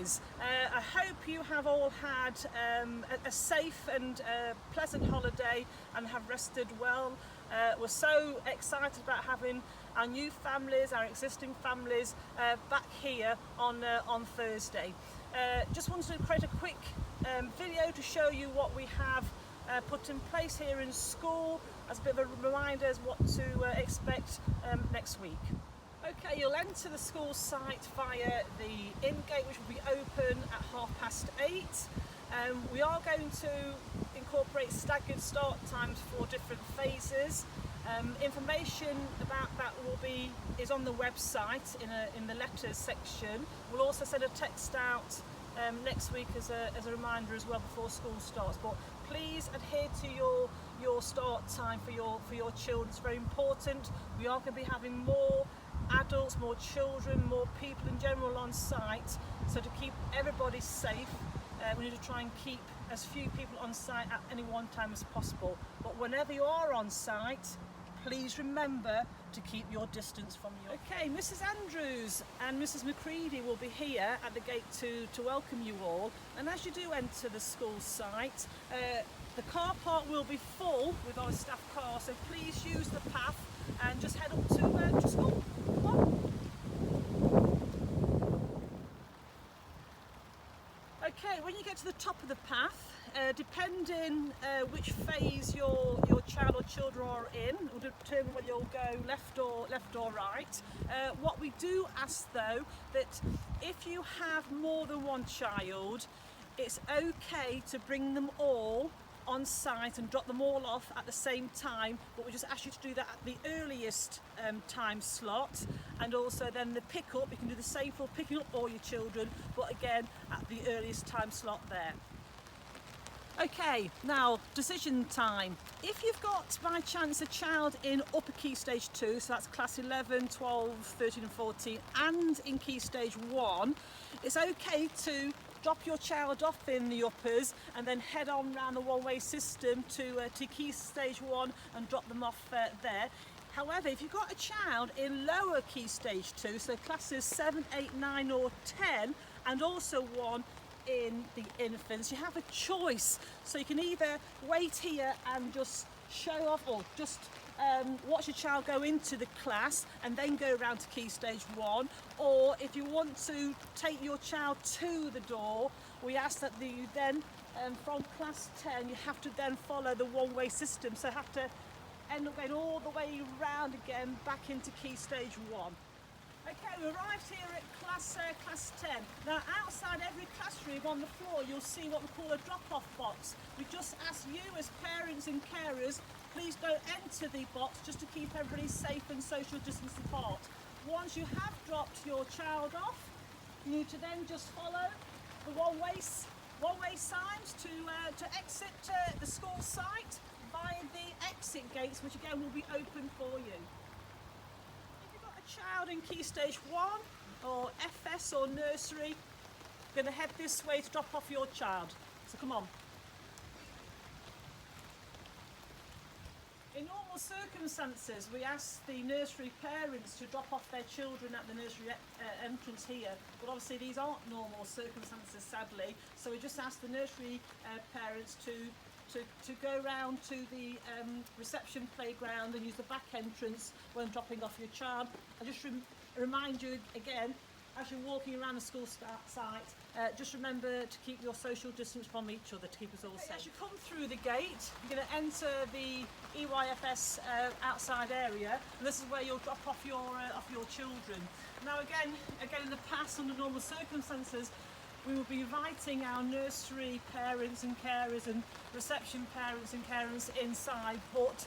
families. I hope you have all had a safe and pleasant holiday and have rested well. We're so excited about having our new families, our existing families back here on Thursday. Just wanted to create a quick video to show you what we have put in place here in school as a bit of a reminder as what to expect next week. Okay, you'll enter the school site via the in gate, which will be open at 8:30. We are going to incorporate staggered start times for different phases. Information about that is on the website in the letters section. We'll also send a text out next week as a reminder as well before school starts. But please adhere to your start time for your children. It's very important. We are going to be having more adults, more children, more people in general on site. So to keep everybody safe, we need to try and keep as few people on site at any one time as possible. But whenever you are on site, please remember to keep your distance from your... Okay, Mrs. Andrews and Mrs. McCready will be here at the gate to welcome you all. And as you do enter the school site, the car park will be full with our staff car, so please use the path and just head up to school. Come on. Okay, when you get to the top of the path, depending which phase your child or children are in, will determine whether you'll go left or right. What we do ask though, that if you have more than one child, it's okay to bring them all on site and drop them all off at the same time, but we just ask you to do that at the earliest time slot, and also then the pick-up, you can do the same for picking up all your children, but again at the earliest time slot there. Okay, now decision time. If you've got by chance a child in upper Key Stage 2, so that's class 11, 12, 13 and 14, and in Key Stage 1, it's okay to drop your child off in the uppers and then head on round the one-way system to Key Stage 1 and drop them off there. However, if you've got a child in lower Key Stage 2, so classes 7, 8, 9 or 10, and also one in the infants, you have a choice. So you can either wait here and just show off, or just watch your child go into the class and then go around to Key Stage 1, or if you want to take your child to the door, we ask that you then from class 10 you have to then follow the one-way system, so have to end up going all the way round again back into Key Stage 1. Okay, we arrived here at class 10. Now outside every classroom on the floor you'll see what we call a drop-off box. We just ask you as parents and carers, please don't enter the box, just to keep everybody safe and social distance apart. Once you have dropped your child off, you need to then just follow the one-way signs to exit the school site via the exit gates, which again will be open for you. Child in Key Stage 1 or FS or nursery, going to head this way to drop off your child, so come on. In normal circumstances we ask the nursery parents to drop off their children at the nursery entrance here, but obviously these aren't normal circumstances sadly, so we just ask the nursery parents to go round to the reception playground and use the back entrance when dropping off your child. I just remind you again, as you're walking around the school site, just remember to keep your social distance from each other to keep us all safe. As you come through the gate, you're going to enter the EYFS outside area, and this is where you'll drop off your children. Now again in the past, under normal circumstances, we will be inviting our nursery parents and carers and reception parents and carers inside, but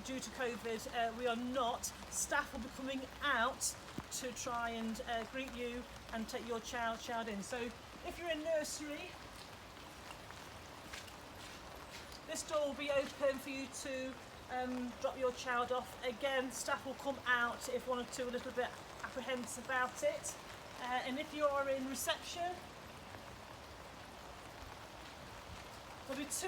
due to COVID we are not. Staff will be coming out to try and greet you and take your child in. So if you're in nursery, this door will be open for you to drop your child off. Again, staff will come out if one or two are a little bit apprehensive about it. And if you are in reception, there'll be two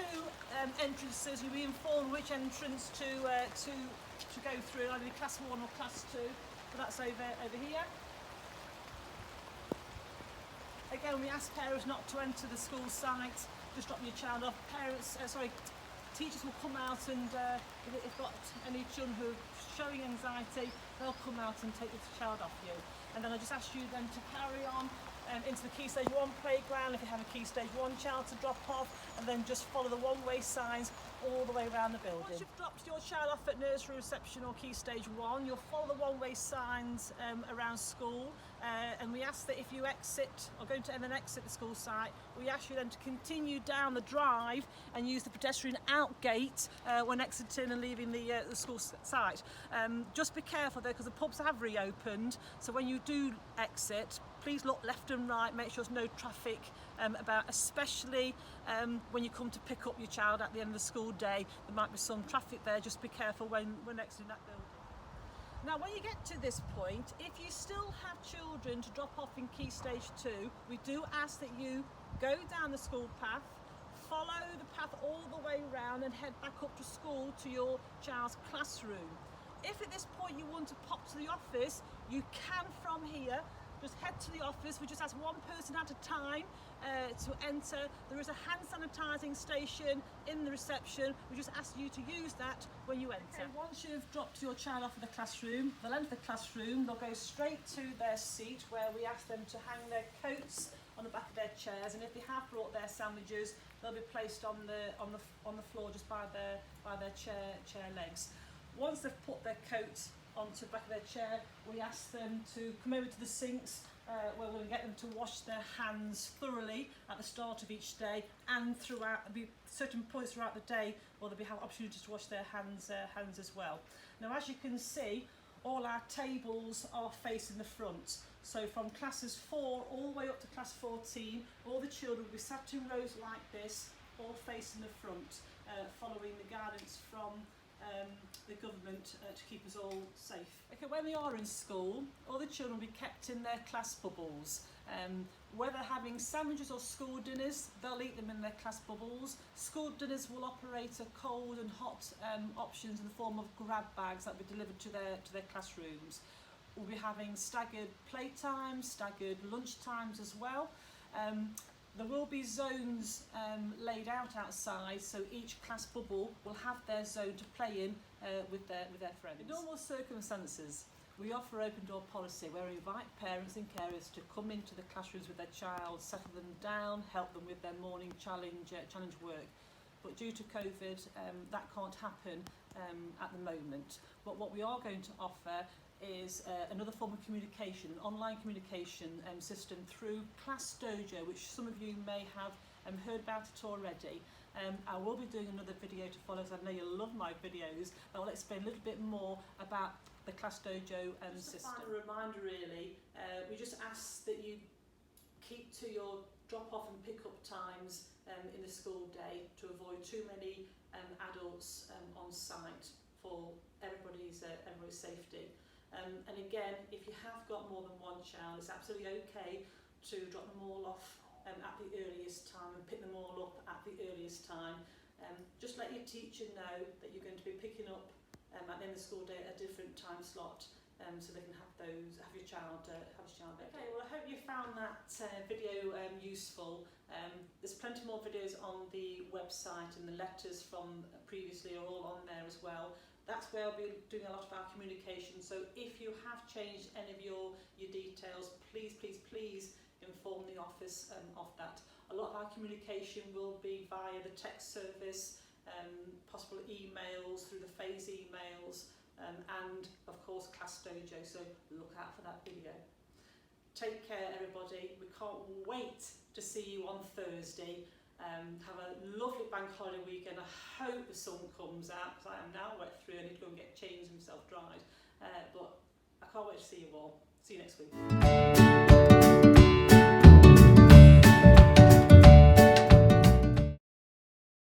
entrances. You'll be informed which entrance to go through, either class 1 or class 2. So that's over here. Again, we ask parents not to enter the school site, just drop your child off. Teachers will come out and if they've got any children who are showing anxiety, they'll come out and take the child off you. And then I just ask you then to carry on into the Key Stage 1 playground if you have a Key Stage 1 child to drop off, and then just follow the one-way signs all the way around the building. Once you've dropped your child off at nursery reception or Key Stage 1, you'll follow the one-way signs around school, and we ask that if you exit or going to then exit the school site, we ask you then to continue down the drive and use the pedestrian out gate when exiting and leaving the school site. Just be careful though, because the pubs have reopened, so when you do exit, please look left and right, make sure there's no traffic about, especially when you come to pick up your child at the end of the school day. There might be some traffic there, just be careful when exiting that building. Now when you get to this point, if you still have children to drop off in Key Stage 2, we do ask that you go down the school path, follow the path all the way round and head back up to school to your child's classroom. If at this point you want to pop to the office, you can from here. Just head to the office. We just ask one person at a time to enter. There is a hand sanitising station in the reception. We just ask you to use that when you enter. Okay, once you've dropped your child off in the classroom, they'll enter the classroom, they'll go straight to their seat where we ask them to hang their coats on the back of their chairs, and if they have brought their sandwiches, they'll be placed on the floor just by their chair legs. Once they've put their coats onto the back of their chair, we ask them to come over to the sinks where we'll get them to wash their hands thoroughly at the start of each day, and throughout. There'll be certain points throughout the day where they'll have opportunities to wash their hands as well. Now, as you can see, all our tables are facing the front. So from classes 4 all the way up to class 14, all the children will be sat in rows like this, all facing the front, following the guidance from the government to keep us all safe. Okay, when they are in school, all the children will be kept in their class bubbles. Whether having sandwiches or school dinners, they'll eat them in their class bubbles. School dinners will operate a cold and hot options in the form of grab bags that will be delivered to their classrooms. We'll be having staggered playtimes, staggered lunch times as well. There will be zones laid out outside, so each class bubble will have their zone to play in with their friends. In normal circumstances, we offer open door policy where we invite parents and carers to come into the classrooms with their child, settle them down, help them with their morning challenge work. But due to COVID, that can't happen at the moment. But what we are going to offer is another form of communication, an online communication system through Class Dojo, which some of you may have heard about it already. I will be doing another video to follow, so I know you love my videos. I will explain a little bit more about the Class Dojo system. Just a final reminder really, we just ask that you keep to your drop-off and pick-up times in the school day to avoid too many adults on site for everybody's safety. And again, if you have got more than one child, it's absolutely okay to drop them all off at the earliest time and pick them all up at the earliest time. Just let your teacher know that you're going to be picking up at the end of the school day at a different time slot, so they can have your child there. Okay, well I hope you found that video useful. There's plenty more videos on the website, and the letters from previously are all on there as well. That's where I'll be doing a lot of our communication, so if you have changed any of your details, please inform the office of that. A lot of our communication will be via the text service, possible emails through the phase emails, and of course Class Dojo, so look out for that video. Take care everybody, we can't wait to see you on Thursday. Have a lovely bank holiday weekend. I hope the sun comes out, because I am now wet through. I need to go and get changed and self-dried. But I can't wait to see you all. See you next week.